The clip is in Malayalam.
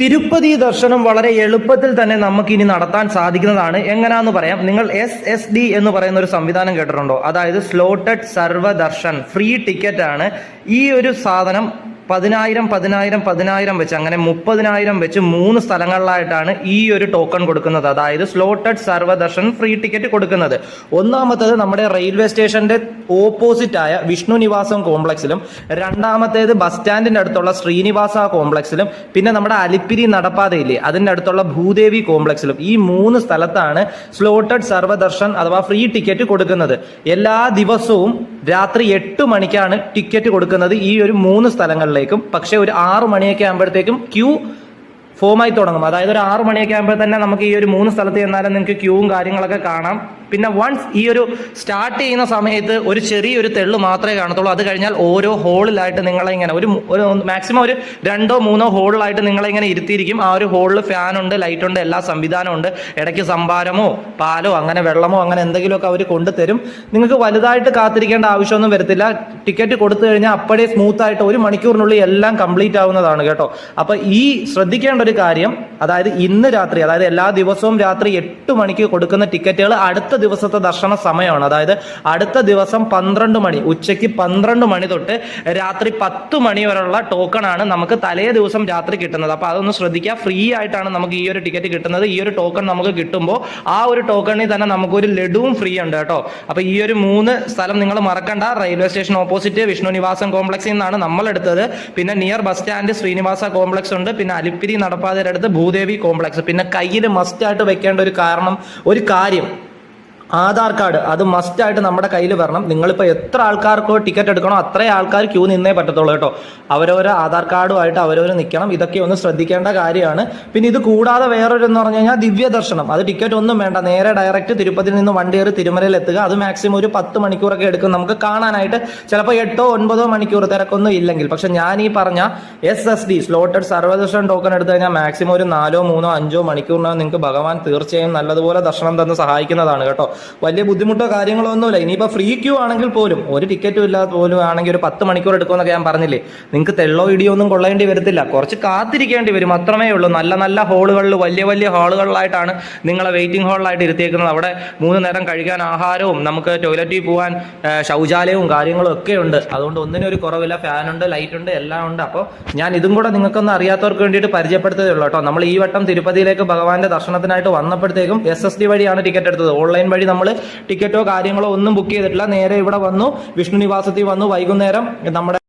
തിരുപ്പതി ദർശനം വളരെ എളുപ്പത്തിൽ തന്നെ നമുക്ക് ഇനി നടത്താൻ സാധിക്കുന്നതാണ്. എങ്ങനെയാന്ന് പറയാം. നിങ്ങൾ SSD എന്ന് പറയുന്ന ഒരു സംവിധാനം കേട്ടിട്ടുണ്ടോ? അതായത് സ്ലോട്ടഡ് സർവദർശൻ ഫ്രീ ടിക്കറ്റ് ആണ്. ഈ ഒരു സാധനം 10,000 വെച്ച് അങ്ങനെ 30,000 വെച്ച് 3 സ്ഥലങ്ങളിലായിട്ടാണ് ഈ ഒരു ടോക്കൺ കൊടുക്കുന്നത്. അതായത് സ്ലോട്ടഡ് സർവദർശൻ ഫ്രീ ടിക്കറ്റ് കൊടുക്കുന്നത്. ഒന്നാമത്തേത് നമ്മുടെ റെയിൽവേ സ്റ്റേഷന്റെ ഓപ്പോസിറ്റ് ആയ വിഷ്ണു നിവാസം കോംപ്ലക്സിലും, രണ്ടാമത്തേത് ബസ് സ്റ്റാൻഡിന്റെ അടുത്തുള്ള ശ്രീനിവാസ കോംപ്ലക്സിലും, പിന്നെ നമ്മുടെ അലിപ്പിരി നടപ്പാതയില്ലേ അതിന്റെ അടുത്തുള്ള ഭൂദേവി കോംപ്ലക്സിലും. ഈ 3 സ്ഥലത്താണ് സ്ലോട്ടഡ് സർവദർശൻ അഥവാ ഫ്രീ ടിക്കറ്റ് കൊടുക്കുന്നത്. എല്ലാ ദിവസവും രാത്രി 8 മണിക്കാണ് ടിക്കറ്റ് കൊടുക്കുന്നത് ഈ ഒരു 3 സ്ഥലങ്ങളിലേക്കും. പക്ഷെ ഒരു 6 മണിയൊക്കെ ആകുമ്പോഴത്തേക്കും ക്യൂ ഫോമായി തുടങ്ങും. അതായത് ഒരു 6 മണിയൊക്കെ ആകുമ്പോൾ തന്നെ നമുക്ക് ഈ ഒരു 3 സ്ഥലത്ത് ചെന്നാലും നിങ്ങൾക്ക് ക്യൂവും കാര്യങ്ങളൊക്കെ കാണാം. പിന്നെ വൺസ് ഈ ഒരു സ്റ്റാർട്ട് ചെയ്യുന്ന സമയത്ത് ഒരു ചെറിയൊരു തെള്ളു മാത്രമേ കാണത്തുള്ളൂ. അത് കഴിഞ്ഞാൽ ഓരോ ഹോളിലായിട്ട് നിങ്ങളെ ഇങ്ങനെ ഒരു മാക്സിമം ഒരു 2-3 ഹോളിലായിട്ട് നിങ്ങളെ ഇങ്ങനെ ഇരുത്തിയിരിക്കും. ആ ഒരു ഹോളിൽ ഫാനുണ്ട്, ലൈറ്റ് ഉണ്ട്, എല്ലാ സംവിധാനവും ഉണ്ട്. ഇടയ്ക്ക് സംഭാരമോ പാലോ അങ്ങനെ വെള്ളമോ അങ്ങനെ എന്തെങ്കിലുമൊക്കെ അവർ കൊണ്ടുതരും. നിങ്ങൾക്ക് വലുതായിട്ട് കാത്തിരിക്കേണ്ട ആവശ്യമൊന്നും വരത്തില്ല. ടിക്കറ്റ് കൊടുത്തു കഴിഞ്ഞാൽ അപ്പോഴേ സ്മൂത്ത് ആയിട്ട് 1 മണിക്കൂറിനുള്ളിൽ എല്ലാം കംപ്ലീറ്റ് ആവുന്നതാണ് കേട്ടോ. അപ്പൊ ഈ ശ്രദ്ധിക്കേണ്ട ഒരു കാര്യം, അതായത് ഇന്ന് രാത്രി, അതായത് എല്ലാ ദിവസവും രാത്രി 8 മണിക്ക് കൊടുക്കുന്ന ടിക്കറ്റുകൾ അടുത്ത ദിവസത്തെ ദർശന സമയമാണ്. അതായത് അടുത്ത ദിവസം 12 മണി, ഉച്ചയ്ക്ക് 12 മണി തൊട്ട് രാത്രി 10 മണി വരെയുള്ള ടോക്കൺ ആണ് നമുക്ക് തലേ ദിവസം രാത്രി കിട്ടുന്നത്. അപ്പൊ അതൊന്ന് ശ്രദ്ധിക്കുക. ഫ്രീ ആയിട്ടാണ് നമുക്ക് ഈ ഒരു ടിക്കറ്റ് കിട്ടുന്നത്. ഈ ഒരു ടോക്കൺ നമുക്ക് കിട്ടുമ്പോൾ ആ ഒരു ടോക്കണിൽ തന്നെ നമുക്കൊരു ലഡുവും ഫ്രീ ഉണ്ട് കേട്ടോ. അപ്പൊ ഈ ഒരു 3 സ്ഥലം നിങ്ങൾ മറക്കണ്ട. Railway station opposite Vishnu Nivasam കോംപ്ലക്സിൽ നിന്നാണ് നമ്മൾ എടുത്തത്. പിന്നെ near bus stand Srinivasa complex ഉണ്ട്. പിന്നെ അലിപ്പിരി നടപ്പാതയുടെ അടുത്ത് ഭൂദേവി കോംപ്ലക്സ്. പിന്നെ കയ്യിൽ മസ്റ്റ് ആയിട്ട് വെക്കേണ്ട ഒരു കാര്യം, ആധാർ കാർഡ്. അത് മസ്റ്റ് ആയിട്ട് നമ്മുടെ കയ്യിൽ വരണം. നിങ്ങളിപ്പോൾ എത്ര ആൾക്കാർക്ക് ടിക്കറ്റ് എടുക്കണോ അത്രയും ആൾക്കാർ ക്യൂ നിന്നേ പറ്റത്തുള്ളൂ കേട്ടോ. അവരവരെ ആധാർ കാർഡുമായിട്ട് അവരവർ നിൽക്കണം. ഇതൊക്കെ ഒന്ന് ശ്രദ്ധിക്കേണ്ട കാര്യമാണ്. പിന്നെ ഇത് കൂടാതെ വേറൊരു എന്ന് പറഞ്ഞു കഴിഞ്ഞാൽ ദിവ്യദർശനം. അത് ടിക്കറ്റ് ഒന്നും വേണ്ട, നേരെ ഡയറക്റ്റ് തിരുപ്പതിയിൽ നിന്ന് വണ്ടി കയറി തിരുമലയിൽ എത്തുക. അത് മാക്സിമം ഒരു 10 മണിക്കൂറൊക്കെ എടുക്കും നമുക്ക് കാണാനായിട്ട്. ചിലപ്പോൾ 8-9 മണിക്കൂർ തിരക്കൊന്നും ഇല്ലെങ്കിൽ. പക്ഷെ ഞാൻ ഈ പറഞ്ഞ SSD സ്ലോട്ടഡ് സർവദർശൻ ടോക്കൺ എടുത്തു കഴിഞ്ഞാൽ മാക്സിമം ഒരു 4-3-5 മണിക്കൂറിനകം നിങ്ങൾക്ക് ഭഗവാൻ തീർച്ചയായും നല്ലതുപോലെ ദർശനം തന്ന് സഹായിക്കുന്നതാണ് കേട്ടോ. വലിയ ബുദ്ധിമുട്ടോ കാര്യങ്ങളോ ഒന്നുമില്ല. ഇനിയിപ്പോൾ ഫ്രീ ക്യൂ ആണെങ്കിൽ പോലും, ഒരു ടിക്കറ്റും ഇല്ലാതെ പോലും ആണെങ്കിൽ ഒരു 10 മണിക്കൂർ എടുക്കുമെന്നൊക്കെ ഞാൻ പറഞ്ഞില്ലേ. നിങ്ങൾക്ക് തെള്ളോ ഇടിയോ ഒന്നും കൊള്ളേണ്ടി വരത്തില്ല. കുറച്ച് കാത്തിരിക്കേണ്ടി വരും, അത്രമേ ഉള്ളൂ. നല്ല നല്ല ഹോളുകളിൽ, വലിയ ഹാളുകളിലായിട്ടാണ് നിങ്ങളെ വെയിറ്റിംഗ് ഹാളിലായിട്ട് ഇരുത്തിയേക്കുന്നത്. അവിടെ 3 നേരം കഴിക്കാൻ ആഹാരവും നമുക്ക് ടോയ്ലറ്റിൽ പോകാൻ ശൗചാലയവും കാര്യങ്ങളും ഒക്കെ ഉണ്ട്. അതുകൊണ്ട് ഒന്നിനും ഒരു കുറവില്ല. ഫാനുണ്ട്, ലൈറ്റ് ഉണ്ട്, എല്ലാം ഉണ്ട്. അപ്പോൾ ഞാൻ ഇതും കൂടെ നിങ്ങൾക്കൊന്നും അറിയാത്തവർക്ക് വേണ്ടിയിട്ട് പരിചയപ്പെടുത്തതേ ഉള്ളൂ കേട്ടോ. നമ്മൾ ഈ വട്ടം തിരുപ്പതിയിലേക്ക് ഭഗവാന്റെ ദർശനത്തിനായിട്ട് വന്നപ്പോഴത്തേക്കും SSD വഴിയാണ് ടിക്കറ്റ് എടുത്തത്. ഓൺലൈൻ വഴി നമ്മൾ ടിക്കറ്റോ കാര്യങ്ങളോ ഒന്നും ബുക്ക് ചെയ്തിട്ടില്ല. നേരെ ഇവിടെ വന്നു, വിഷ്ണു നിവാസത്തിൽ വന്നു. വൈകുന്നേരം നമ്മുടെ